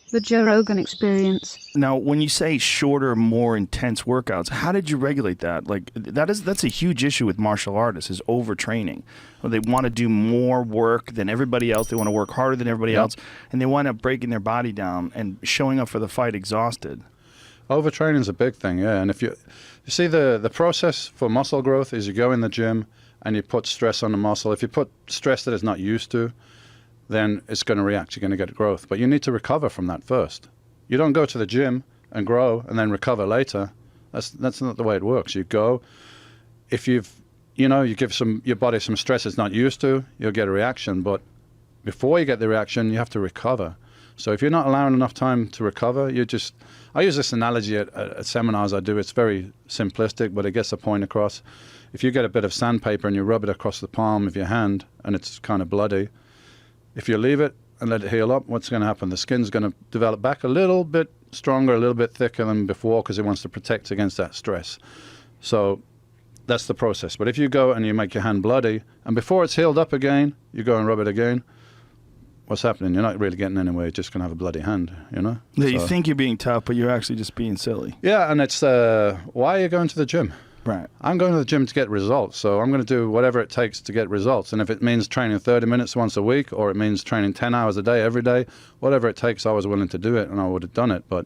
The Joe Rogan Experience. Now, when you say shorter, more intense workouts, how did you regulate that? Like, that's a huge issue with martial artists, is overtraining. They want to do more work than everybody else. They want to work harder than everybody else, and they wind up breaking their body down and showing up for the fight exhausted. Overtraining is a big thing, yeah. And if you see the process for muscle growth is you go in the gym and you put stress on the muscle. If you put stress that it's not used to, then it's going to react. You're going to get growth. But you need to recover from that first. You don't go to the gym and grow and then recover later. That's not the way it works. You go, if you give your body some stress it's not used to, you'll get a reaction. But before you get the reaction, you have to recover. So if you're not allowing enough time to recover, I use this analogy at seminars I do. It's very simplistic, but it gets the point across. If you get a bit of sandpaper and you rub it across the palm of your hand and it's kind of bloody, if you leave it and let it heal up, what's going to happen? The skin's going to develop back a little bit stronger, a little bit thicker than before because it wants to protect against that stress. So that's the process. But if you go and you make your hand bloody, and before it's healed up again, you go and rub it again, what's happening? You're not really getting anywhere. You're just going to have a bloody hand, you know? Yeah, you think you're being tough, but you're actually just being silly. Yeah, and it's, why are you going to the gym? Right. I'm going to the gym to get results, so I'm going to do whatever it takes to get results. And if it means training 30 minutes once a week, or it means training 10 hours a day every day, whatever it takes, I was willing to do it, and I would have done it. But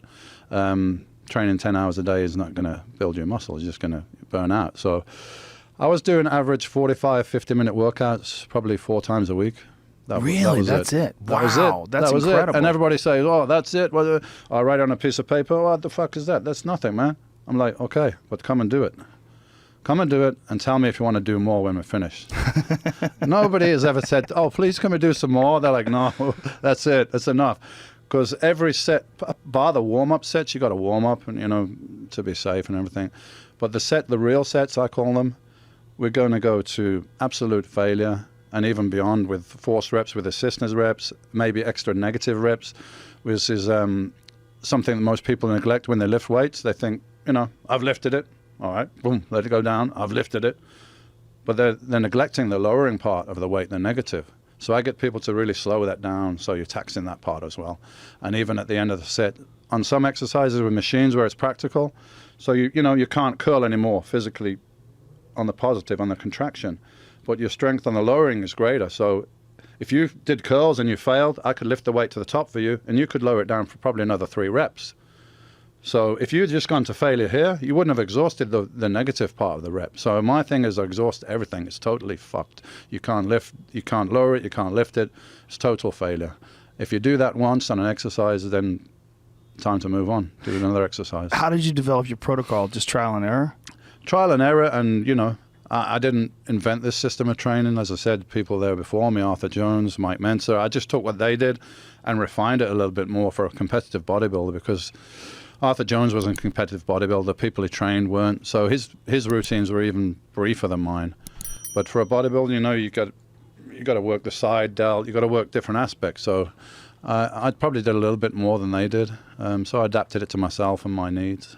training 10 hours a day is not going to build your muscles. You're just going to burn out. So I was doing average 45, 50-minute workouts probably 4 times a week. Really? That's it? Wow, that's incredible. And everybody says, oh, that's it? Well, I write on a piece of paper, what the fuck is that? That's nothing, man. I'm like, okay, but come and do it. Come and do it and tell me if you want to do more when we're finished. Nobody has ever said, oh, please come and do some more. They're like, no, that's it. That's enough. Because every set, bar the warm-up sets, you got to warm up and, to be safe and everything. But the real sets, I call them, we're going to go to absolute failure and even beyond with force reps, with assistance reps, maybe extra negative reps, which is something that most people neglect when they lift weights. They think, I've lifted it. All right, boom, let it go down. I've lifted it. But they're neglecting the lowering part of the weight, the negative. So I get people to really slow that down, so you're taxing that part as well. And even at the end of the set, on some exercises with machines where it's practical, so you can't curl anymore physically on the positive, on the contraction, but your strength on the lowering is greater. So if you did curls and you failed, I could lift the weight to the top for you, and you could lower it down for probably another 3 reps. So if you'd just gone to failure here, you wouldn't have exhausted the negative part of the rep. So my thing is I exhaust everything. It's totally fucked. You can't lift, you can't lower it, you can't lift it. It's total failure. If you do that once on an exercise, then time to move on, do another exercise. How did you develop your protocol? Just trial and error? Trial and error, and I didn't invent this system of training. As I said, people there before me, Arthur Jones, Mike Mentzer, I just took what they did and refined it a little bit more for a competitive bodybuilder, because Arthur Jones was a competitive bodybuilder. People he trained weren't. So his routines were even briefer than mine. But for a bodybuilder, you got to work the side delt. You got to work different aspects. So I probably did a little bit more than they did. So I adapted it to myself and my needs.